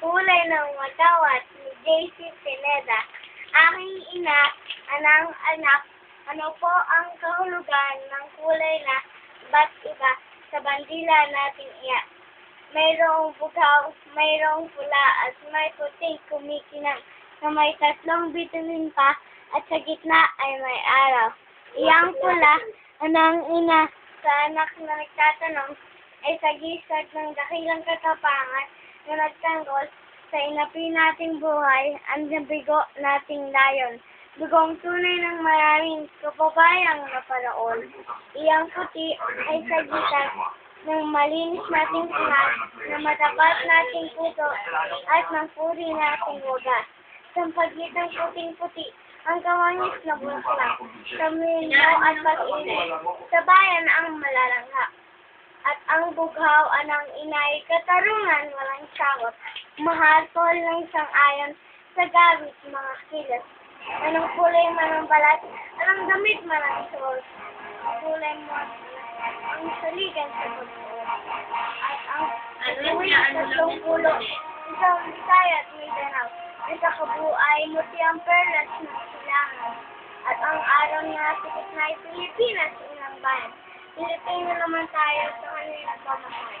kulay ng watawat ni J.C. Pineda. Aking ina, anang anak, ano po ang kahulugan ng kulay na iba't iba sa bandila nating iya? Mayroong bughaw, mayroong pula, at may puting kumikinang na may 3 bituin pa at sa gitna ay may araw. Iyang pula, anang ina, sa anak na nagtatanong, ay sagisag ng dakilang katapangan na nagtanggol sa inapi nating buhay, ang nabigo nating layon. Bigong tunay ng maraming kababayang naparaol. Iyang puti ay sagisag ng malinis nating sinag, na matapat nating puso at ng puri nating wagas. Sa pagitan puting-puti, ang kawangis na bulaklak, sa mingaw at pag-init, sa bayan ang malalangha. At ang bughaw anang inay katarungan walang sakot, mahatol ng sang-ayon sa gawit mga kilos. Anong kulay man ang balat, anong damit man ang suot, kulay mo ang saligan sa puso. At ang uwi sa 30, isang Bisaya at Mindanao, ay sa kabuay muti ang perlas ng silangan. At ang araw nga sikit na ay Pilipinas, unang bayan. Pilipino naman tayo sa kanila nagmamahal.